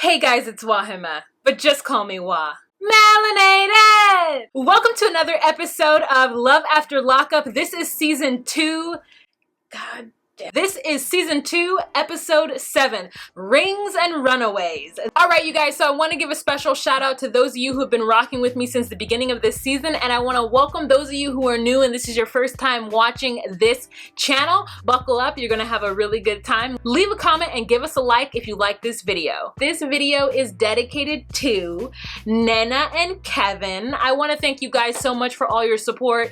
Hey guys, it's Wahima, but just call me Wah. Melanated! Welcome to another episode of Love After Lockup. This is season 2. God damn. This is season 2, episode 7, Rings and Runaways. Alright you guys, so I want to give a special shout out to those of you who have been rocking with me since the beginning of this season, and I want to welcome those of you who are new and this is your first time watching this channel. Buckle up, you're going to have a really good time. Leave a comment and give us a like if you like this video. This video is dedicated to Nana and Kevin. I want to thank you guys so much for all your support.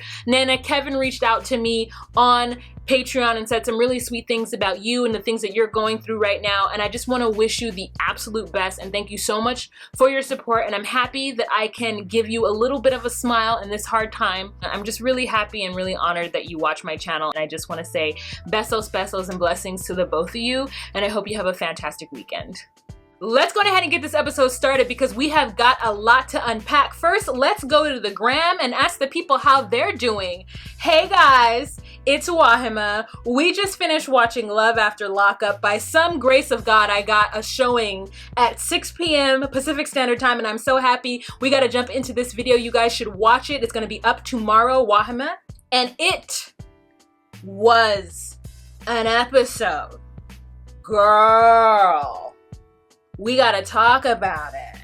Kevin reached out to me on Patreon and said some really sweet things about you and the things that you're going through right now, and I just want to wish you the absolute best and thank you so much for your support, and I'm happy that I can give you a little bit of a smile in this hard time. I'm just really happy and really honored that you watch my channel, and I just want to say besos and blessings to the both of you, and I hope you have a fantastic weekend. Let's go ahead and get this episode started because we have got a lot to unpack. First, let's go to the gram and ask the people how they're doing. Hey guys, it's Wahima. We just finished watching Love After Lockup. By some grace of God, I got a showing at 6 p.m. Pacific Standard Time, and I'm so happy. We got to jump into this video. You guys should watch it. It's going to be up tomorrow, Wahima. And it was an episode. Girl. We gotta talk about it.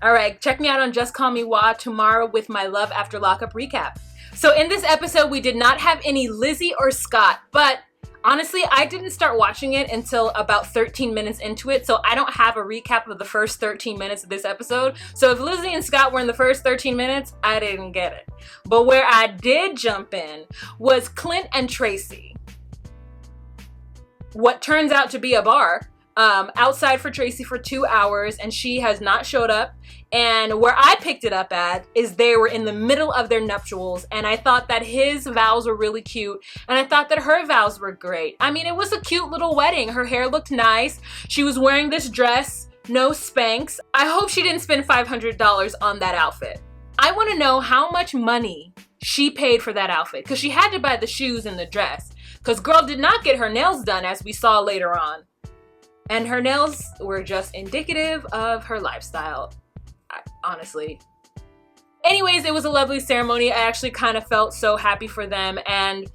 Alright, check me out on Just Call Me Wah tomorrow with my Love After Lockup recap. So in this episode, we did not have any Lizzie or Scott, but honestly, I didn't start watching it until about 13 minutes into it, so I don't have a recap of the first 13 minutes of this episode. So if Lizzie and Scott were in the first 13 minutes, I didn't get it. But where I did jump in was Clint and Tracy. What turns out to be a bar. Outside for Tracy for 2 hours, and she has not showed up. And where I picked it up at is they were in the middle of their nuptials, and I thought that his vows were really cute, and I thought that her vows were great. I mean, it was a cute little wedding. Her hair looked nice. She was wearing this dress, no Spanx. I hope she didn't spend $500 on that outfit. I want to know how much money she paid for that outfit, because she had to buy the shoes and the dress, because girl did not get her nails done, as we saw later on. And her nails were just indicative of her lifestyle, honestly. Anyways, it was a lovely ceremony. I actually kind of felt so happy for them, and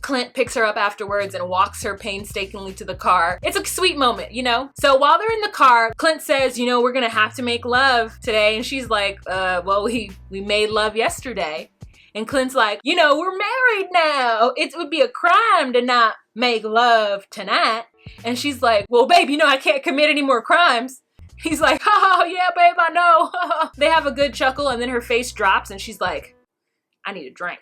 Clint picks her up afterwards and walks her painstakingly to the car. It's a sweet moment, you know? So while they're in the car, Clint says, you know, we're gonna have to make love today. And she's like, well, we made love yesterday. And Clint's like, you know, we're married now. It would be a crime to not make love tonight. And she's like, well, babe, you know I can't commit any more crimes. He's like, oh, yeah, babe, I know. They have a good chuckle, and then her face drops, and she's like, I need a drink.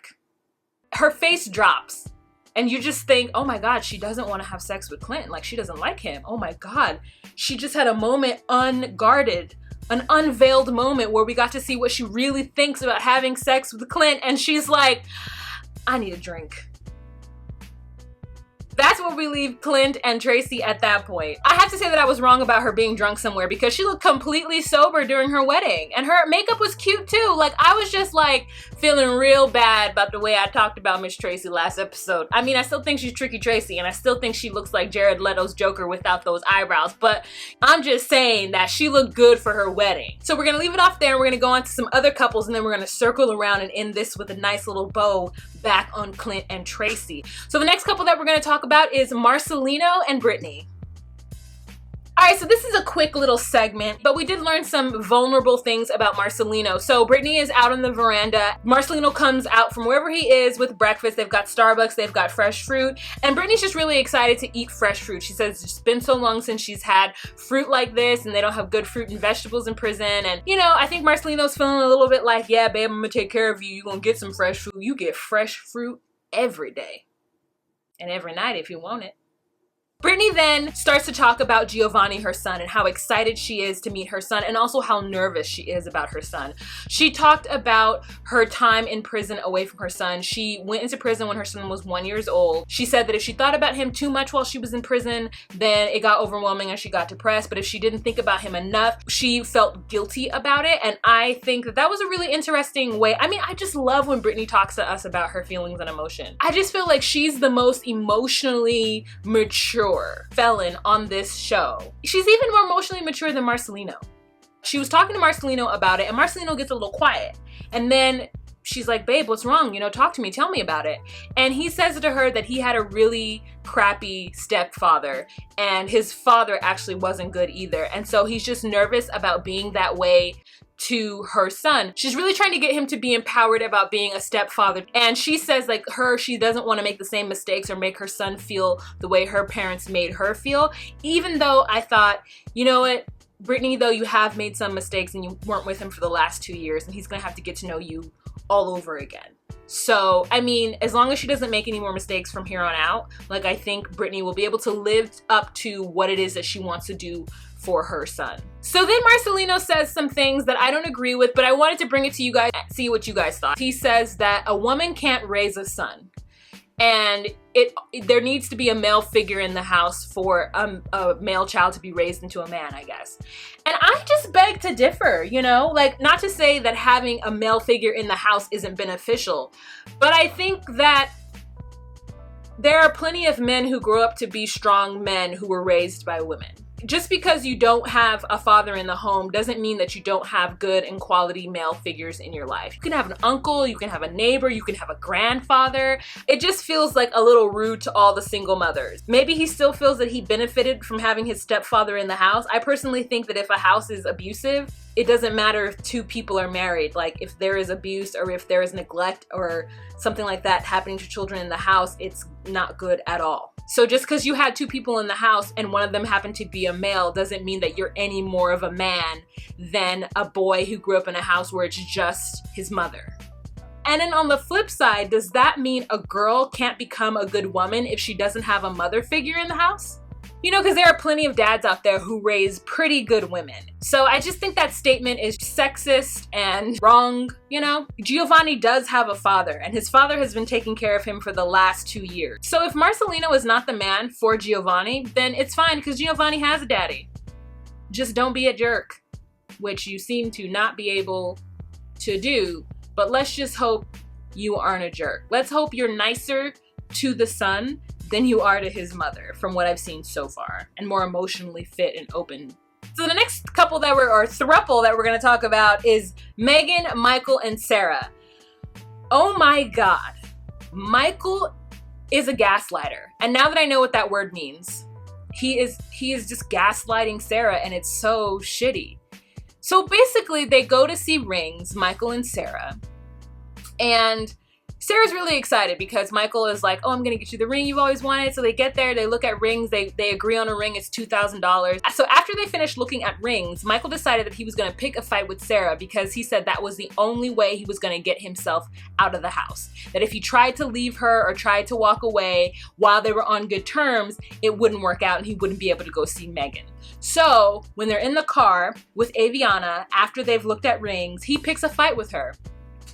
Her face drops, and you just think, oh my God, she doesn't want to have sex with Clint. Like, she doesn't like him. Oh my God. She just had a moment unguarded, an unveiled moment where we got to see what she really thinks about having sex with Clint, and she's like, I need a drink. That's where we leave Clint and Tracy at that point. I have to say that I was wrong about her being drunk somewhere because she looked completely sober during her wedding, and her makeup was cute too. Like, I was just like feeling real bad about the way I talked about Miss Tracy last episode. I mean, I still think she's Tricky Tracy, and I still think she looks like Jared Leto's Joker without those eyebrows, but I'm just saying that she looked good for her wedding. So we're gonna leave it off there, and we're gonna go on to some other couples, and then we're gonna circle around and end this with a nice little bow back on Clint and Tracy. So the next couple that we're gonna talk about is Marcelino and Brittany. Alright, so this is a quick little segment, but we did learn some vulnerable things about Marcelino. So Brittany is out on the veranda. Marcelino comes out from wherever he is with breakfast. They've got Starbucks, they've got fresh fruit, and Brittany's just really excited to eat fresh fruit. She says it's been so long since she's had fruit like this, and they don't have good fruit and vegetables in prison. And, you know, I think Marcelino's feeling a little bit like, yeah, babe, I'm gonna take care of you. You're gonna get some fresh fruit. You get fresh fruit every day. And every night if you want it. Brittany then starts to talk about Giovanni, her son, and how excited she is to meet her son, and also how nervous she is about her son. She talked about her time in prison away from her son. She went into prison when her son was 1 year old. She said that if she thought about him too much while she was in prison, then it got overwhelming and she got depressed. But if she didn't think about him enough, she felt guilty about it. And I think that that was a really interesting way. I mean, I just love when Brittany talks to us about her feelings and emotion. I just feel like she's the most emotionally mature mature felon on this show. She's even more emotionally mature than Marcelino. She was talking to Marcelino about it, and Marcelino gets a little quiet. And then she's like, babe, what's wrong? You know, talk to me, tell me about it. And he says to her that he had a really crappy stepfather, and his father actually wasn't good either. And so he's just nervous about being that way to her son. She's really trying to get him to be empowered about being a stepfather. And she says like she doesn't want to make the same mistakes or make her son feel the way her parents made her feel. Even though I thought, you know what, Brittany, though, you have made some mistakes and you weren't with him for the last 2 years, and he's gonna have to get to know you all over again. So, I mean, as long as she doesn't make any more mistakes from here on out, like, I think Brittany will be able to live up to what it is that she wants to do for her son. So then Marcelino says some things that I don't agree with, but I wanted to bring it to you guys, see what you guys thought. He says that a woman can't raise a son, and there needs to be a male figure in the house for a male child to be raised into a man, I guess. And I just beg to differ, you know? Like, not to say that having a male figure in the house isn't beneficial, but I think that there are plenty of men who grow up to be strong men who were raised by women. Just because you don't have a father in the home doesn't mean that you don't have good and quality male figures in your life. You can have an uncle, you can have a neighbor, you can have a grandfather. It just feels like a little rude to all the single mothers. Maybe he still feels that he benefited from having his stepfather in the house. I personally think that if a house is abusive, it doesn't matter if two people are married. Like, if there is abuse or if there is neglect or something like that happening to children in the house, it's not good at all. So just because you had two people in the house and one of them happened to be a male doesn't mean that you're any more of a man than a boy who grew up in a house where it's just his mother. And then on the flip side, does that mean a girl can't become a good woman if she doesn't have a mother figure in the house? You know, because there are plenty of dads out there who raise pretty good women. So I just think that statement is sexist and wrong, you know? Giovanni does have a father, and his father has been taking care of him for the last 2 years. So if Marcelino is not the man for Giovanni, then it's fine, because Giovanni has a daddy. Just don't be a jerk, which you seem to not be able to do. But let's just hope you aren't a jerk. Let's hope you're nicer to the son than you are to his mother, from what I've seen so far, and more emotionally fit and open. So the next couple throuple that we're gonna talk about is Megan, Michael, and Sarah. Oh my God. Michael is a gaslighter. And now that I know what that word means, he is just gaslighting Sarah, and it's so shitty. So basically they go to see Rings, Michael and Sarah, and Sarah's really excited because Michael is like, oh, I'm gonna get you the ring you've always wanted. So they get there, they look at rings, they agree on a ring, it's $2,000. So after they finished looking at rings, Michael decided that he was gonna pick a fight with Sarah because he said that was the only way he was gonna get himself out of the house. That if he tried to leave her or tried to walk away while they were on good terms, it wouldn't work out and he wouldn't be able to go see Megan. So when they're in the car with Aviana, after they've looked at rings, he picks a fight with her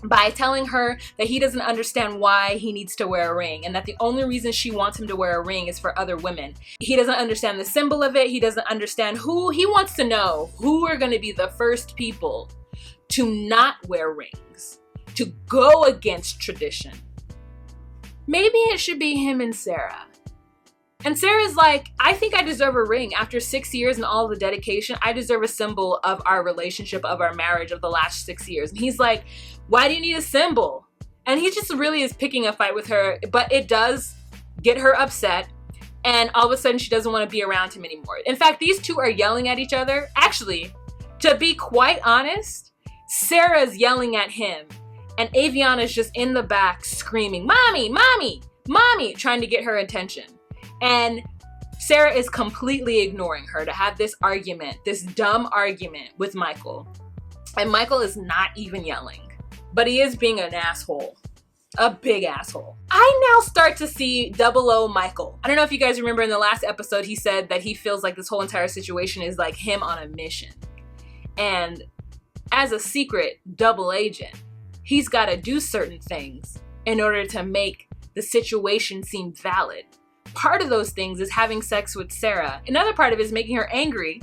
by telling her that he doesn't understand why he needs to wear a ring, and that the only reason she wants him to wear a ring is for other women. He doesn't understand the symbol of it. He doesn't understand he wants to know who are going to be the first people to not wear rings, to go against tradition. Maybe it should be him and Sarah. And Sarah's like, I think I deserve a ring. After 6 years and all the dedication, I deserve a symbol of our relationship, of our marriage of the last 6 years. And he's like, why do you need a symbol? And he just really is picking a fight with her, but it does get her upset. And all of a sudden she doesn't want to be around him anymore. In fact, these two are yelling at each other. Actually, to be quite honest, Sarah's yelling at him. And Aviana's just in the back screaming, mommy, mommy, mommy, trying to get her attention. And Sarah is completely ignoring her to have this argument, this dumb argument with Michael. And Michael is not even yelling, but he is being an asshole, a big asshole. I now start to see 00 Michael. I don't know if you guys remember in the last episode, he said that he feels like this whole entire situation is like him on a mission. And as a secret double agent, he's got to do certain things in order to make the situation seem valid. Part of those things is having sex with Sarah. Another part of it is making her angry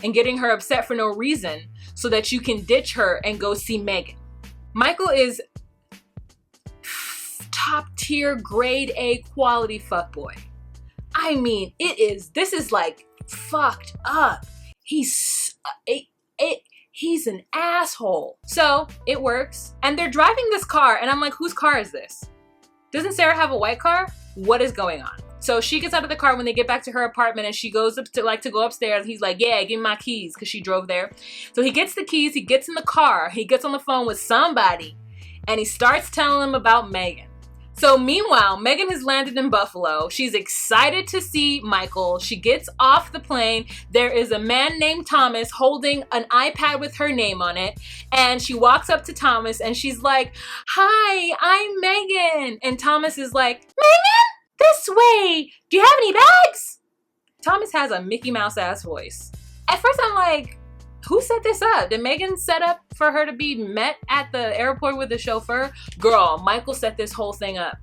and getting her upset for no reason so that you can ditch her and go see Megan. Michael is top tier, grade A quality fuckboy. I mean, this is like fucked up. He's an asshole. So it works. And they're driving this car and I'm like, whose car is this? Doesn't Sarah have a white car? What is going on? So she gets out of the car when they get back to her apartment and she goes up to go upstairs. He's like, yeah, give me my keys, because she drove there. So he gets the keys, he gets in the car, he gets on the phone with somebody and he starts telling him about Megan. So meanwhile, Megan has landed in Buffalo. She's excited to see Michael. She gets off the plane. There is a man named Thomas holding an iPad with her name on it. And she walks up to Thomas and she's like, hi, I'm Megan. And Thomas is like, Megan? This way. Do you have any bags? Thomas has a Mickey Mouse ass voice. At first I'm like, who set this up? Did Megan set up for her to be met at the airport with the chauffeur? Girl, Michael set this whole thing up.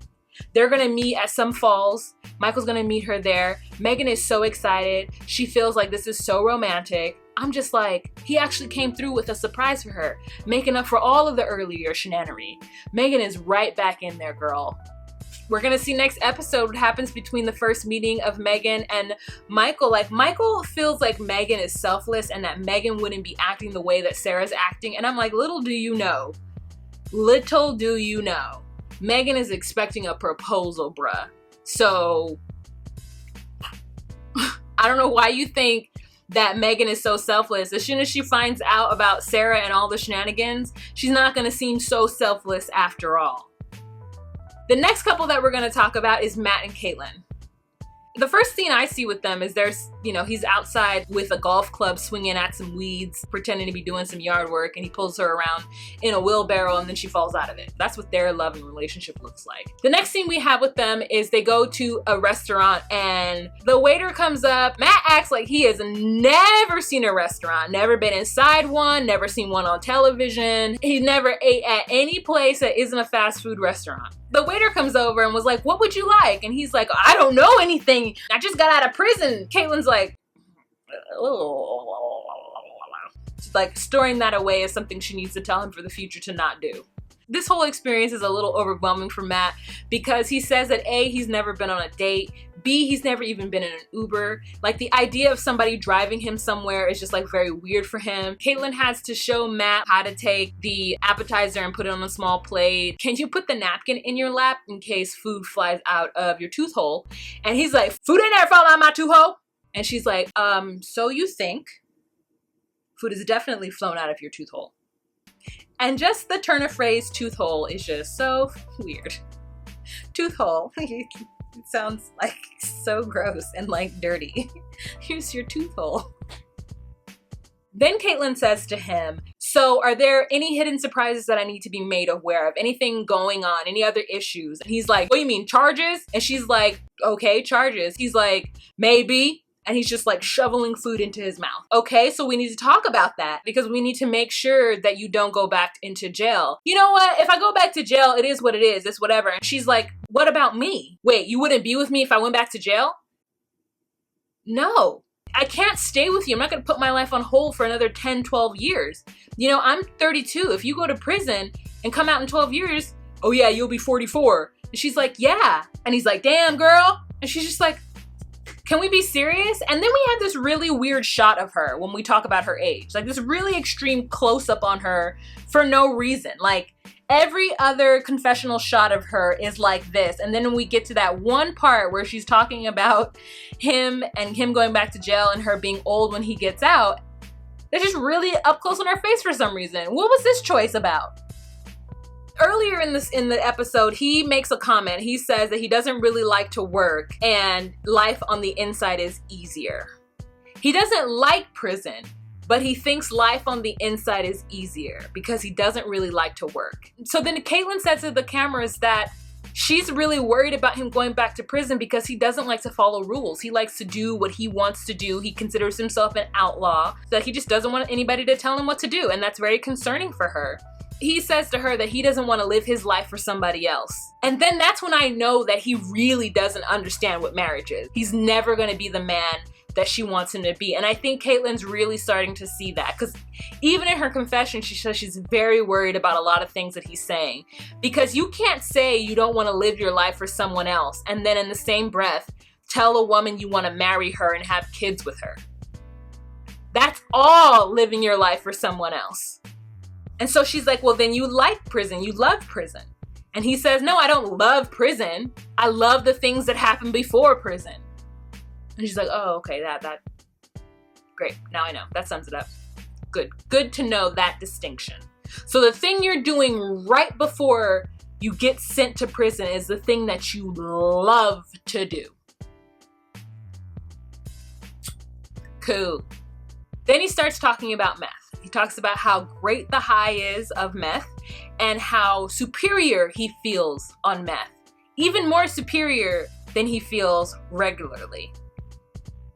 They're gonna meet at some falls. Michael's gonna meet her there. Megan is so excited. She feels like this is so romantic. I'm just like, he actually came through with a surprise for her, making up for all of the earlier shenanery. Megan is right back in there, girl. We're gonna see next episode what happens between the first meeting of Megan and Michael. Like, Michael feels like Megan is selfless and that Megan wouldn't be acting the way that Sarah's acting. And I'm like, little do you know, Megan is expecting a proposal, bruh. So I don't know why you think that Megan is so selfless. As soon as she finds out about Sarah and all the shenanigans, she's not gonna seem so selfless after all. The next couple that we're going to talk about is Matt and Caitlin. The first scene I see with them is he's outside with a golf club swinging at some weeds, pretending to be doing some yard work, and he pulls her around in a wheelbarrow and then she falls out of it. That's what their love and relationship looks like. The next scene we have with them is they go to a restaurant and the waiter comes up. Matt acts like he has never seen a restaurant, never been inside one, never seen one on television. He never ate at any place that isn't a fast food restaurant. The waiter comes over and was like, what would you like? And he's like, I don't know anything. I just got out of prison. Caitlin's like, she's like storing that away as something she needs to tell him for the future to not do. This whole experience is a little overwhelming for Matt because he says that A, he's never been on a date. B, he's never even been in an Uber. Like, the idea of somebody driving him somewhere is just like very weird for him. Caitlin has to show Matt how to take the appetizer and put it on a small plate. Can you put the napkin in your lap in case food flies out of your tooth hole? And he's like, food ain't never fall out of my tooth hole. And she's like, so you think? Food has definitely flown out of your tooth hole. And just the turn of phrase tooth hole is just so weird. Tooth hole. It sounds like so gross and like dirty. Here's your tooth hole. Then Caitlin says to him, so are there any hidden surprises that I need to be made aware of? Anything going on? Any other issues? And he's like, what do you mean, charges? And she's like, okay, charges. He's like, maybe. And he's just like shoveling food into his mouth. Okay, so we need to talk about that because we need to make sure that you don't go back into jail. You know what? If I go back to jail, it is what it is. It's whatever. And she's like, what about me? Wait, you wouldn't be with me if I went back to jail? No, I can't stay with you. I'm not going to put my life on hold for another 10, 12 years. You know, I'm 32. If you go to prison and come out in 12 years, oh yeah, you'll be 44. And she's like, yeah. And he's like, damn, girl. And she's just like, can we be serious? And then we have this really weird shot of her when we talk about her age. Like this really extreme close-up on her for no reason. Like every other confessional shot of her is like this. And then when we get to that one part where she's talking about him and him going back to jail and her being old when he gets out, they're just really up close on her face for some reason. What was this choice about? Earlier in the episode, he makes a comment. He says that he doesn't really like to work and life on the inside is easier. He doesn't like prison, but he thinks life on the inside is easier because he doesn't really like to work. So then Caitlin says to the cameras that she's really worried about him going back to prison because he doesn't like to follow rules. He likes to do what he wants to do. He considers himself an outlaw. So he just doesn't want anybody to tell him what to do. And that's very concerning for her. He says to her that he doesn't want to live his life for somebody else. And then that's when I know that he really doesn't understand what marriage is. He's never going to be the man that she wants him to be. And I think Caitlin's really starting to see that because even in her confession, she says she's very worried about a lot of things that he's saying. Because you can't say you don't want to live your life for someone else and then in the same breath tell a woman you want to marry her and have kids with her. That's all living your life for someone else. And so she's like, well, then you like prison. You love prison. And he says, no, I don't love prison. I love the things that happen before prison. And she's like, oh, okay, that. Great. Now I know. That sums it up. Good to know that distinction. So the thing you're doing right before you get sent to prison is the thing that you love to do. Cool. Then he starts talking about meth. He talks about how great the high is of meth and how superior he feels on meth. Even more superior than he feels regularly.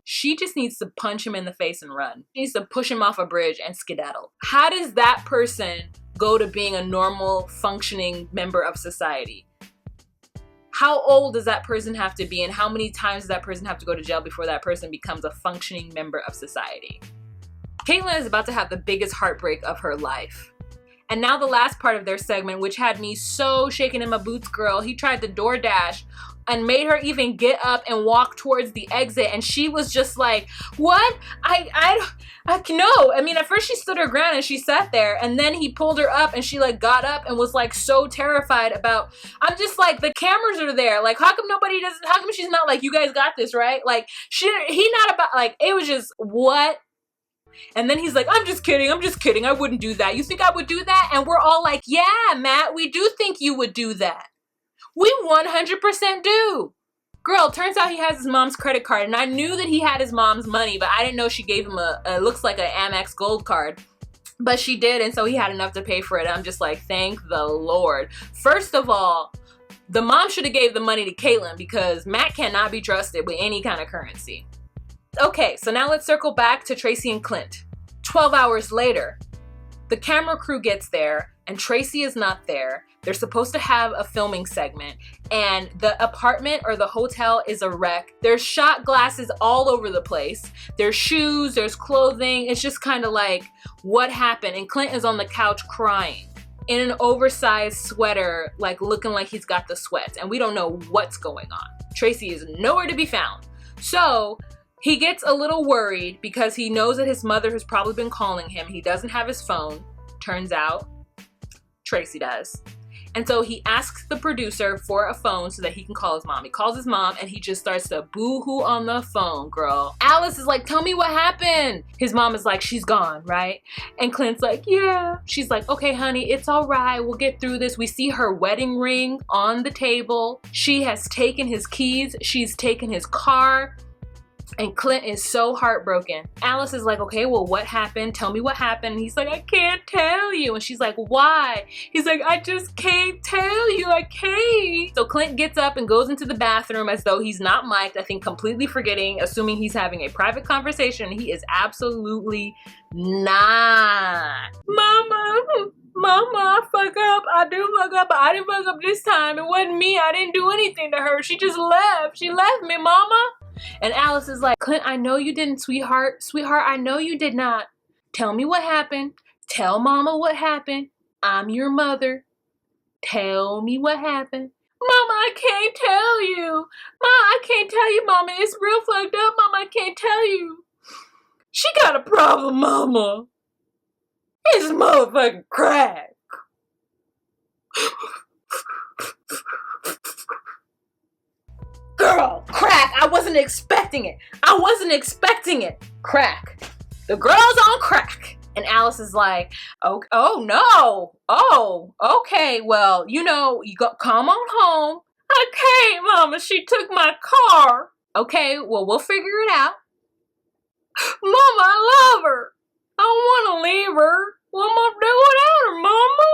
She just needs to punch him in the face and run. She needs to push him off a bridge and skedaddle. How does that person go to being a normal, functioning member of society? How old does that person have to be, and how many times does that person have to go to jail before that person becomes a functioning member of society? Caitlyn is about to have the biggest heartbreak of her life. And now the last part of their segment, which had me so shaking in my boots, girl, he tried to DoorDash and made her even get up and walk towards the exit. And she was just like, what? I no. I mean, at first she stood her ground and she sat there, and then he pulled her up and she like got up and was like so terrified about, I'm just like, the cameras are there. Like, how come she's not like, you guys got this, right? Like, he not about, like, it was just, what? And then he's like, I'm just kidding. I wouldn't do that. You think I would do that? And we're all like, yeah, Matt, we do think you would do that. We 100% do. Girl, turns out he has his mom's credit card. And I knew that he had his mom's money, but I didn't know she gave him a looks like an Amex Gold card. But she did, and so he had enough to pay for it. I'm just like, thank the Lord. First of all, the mom should have gave the money to Caitlyn because Matt cannot be trusted with any kind of currency. Okay, so now let's circle back to Tracy and Clint. 12 hours later, the camera crew gets there and Tracy is not there. They're supposed to have a filming segment and the apartment or the hotel is a wreck. There's shot glasses all over the place. There's shoes, there's clothing. It's just kind of like, what happened? And Clint is on the couch crying in an oversized sweater, like looking like he's got the sweats, and we don't know what's going on. Tracy is nowhere to be found. So he gets a little worried because he knows that his mother has probably been calling him. He doesn't have his phone. Turns out Tracy does. And so he asks the producer for a phone so that he can call his mom. He calls his mom and he just starts to boo-hoo on the phone, girl. Alice is like, tell me what happened. His mom is like, she's gone, right? And Clint's like, yeah. She's like, okay, honey, it's all right. We'll get through this. We see her wedding ring on the table. She has taken his keys. She's taken his car. And Clint is so heartbroken. Alice is like, okay, well, what happened? Tell me what happened. And he's like, I can't tell you. And she's like, why? He's like, I just can't tell you. I can't. So Clint gets up and goes into the bathroom as though he's not mic'd, I think completely forgetting, assuming he's having a private conversation. He is absolutely not. Mama, I fuck up. I do fuck up, but I didn't fuck up this time. It wasn't me. I didn't do anything to her. She just left. She left me, Mama. And Alice is like, Clint, I know you didn't, sweetheart. Sweetheart, I know you did not. Tell me what happened. Tell Mama what happened. I'm your mother. Tell me what happened. Mama, I can't tell you. I can't tell you, Mama. It's real fucked up, Mama. I can't tell you. She got a problem, Mama. It's motherfucking crack. Girl, crack. I wasn't expecting it. Crack. The girl's on crack. And Alice is like, oh no. Oh, okay. Well, you come on home. I can't, Mama. She took my car. Okay, well, we'll figure it out. Mama, I love her. I don't want to leave her. What am I doing without her, Mama?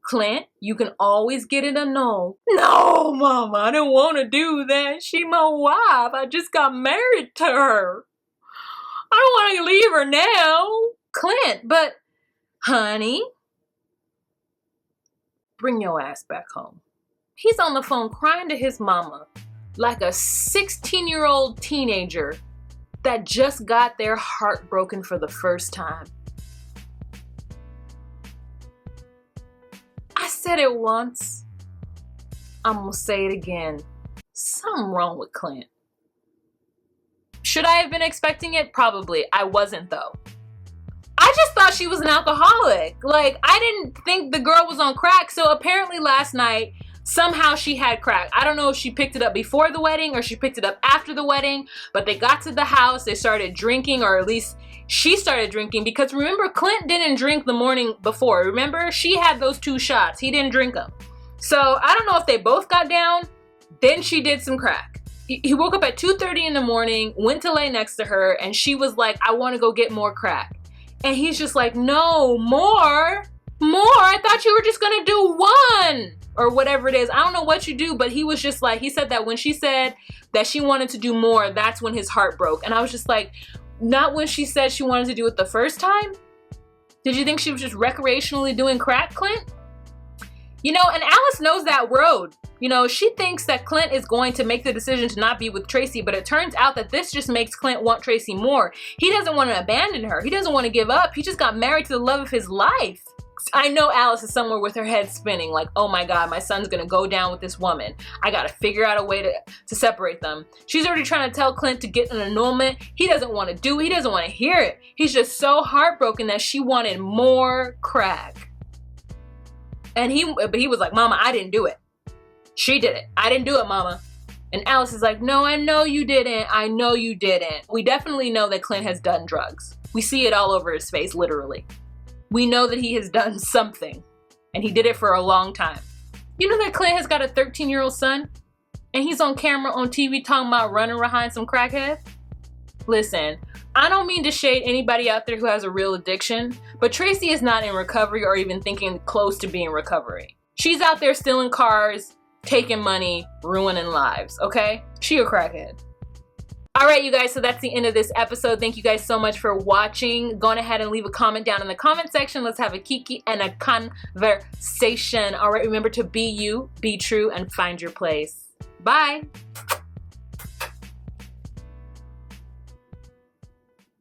Clint, you can always get it a no. No, Mama, I didn't want to do that. She my wife. I just got married to her. I don't want to leave her now. Clint, but, honey, bring your ass back home. He's on the phone crying to his mama like a 16-year-old teenager that just got their heart broken for the first time. I said it once. I'm gonna say it again. Something wrong with Clint. Should I have been expecting it? Probably. I wasn't though. I just thought she was an alcoholic. Like, I didn't think the girl was on crack. So apparently last night, somehow she had crack. I don't know if she picked it up before the wedding or she picked it up after the wedding, but they got to the house, they started drinking, or at least she started drinking, because remember, Clint didn't drink the morning before. Remember, she had those 2 shots. He didn't drink them. So I don't know if they both got down. Then she did some crack. He woke up at 2:30 in the morning, went to lay next to her, and she was like, I want to go get more crack. And he's just like, no, more? I thought you were just gonna do 1 or whatever it is. I don't know what you do, but he was just like, he said that when she said that she wanted to do more, that's when his heart broke. And I was just like, not when she said she wanted to do it the first time? Did you think she was just recreationally doing crack, Clint? You know, and Alice knows that road. You know, she thinks that Clint is going to make the decision to not be with Tracy, but it turns out that this just makes Clint want Tracy more. He doesn't want to abandon her. He doesn't want to give up. He just got married to the love of his life. I know Alice is somewhere with her head spinning like, oh my God, my son's gonna go down with this woman. I gotta figure out a way to separate them. She's already trying to tell Clint to get an annulment. He doesn't want to do it. He doesn't want to hear it. He's just so heartbroken that she wanted more crack. And he was like, Mama, I didn't do it. She did it. I didn't do it, Mama. And Alice is like, no, I know you didn't. I know you didn't. We definitely know that Clint has done drugs. We see it all over his face, literally. We know that he has done something, and he did it for a long time. You know that Clint has got a 13-year-old son, and he's on camera on TV talking about running behind some crackhead? Listen, I don't mean to shade anybody out there who has a real addiction, but Tracy is not in recovery or even thinking close to being recovery. She's out there stealing cars, taking money, ruining lives, okay? She a crackhead. All right, you guys, so that's the end of this episode. Thank you guys so much for watching. Go on ahead and leave a comment down in the comment section. Let's have a kiki and a conversation. All right, remember to be you, be true, and find your place. Bye.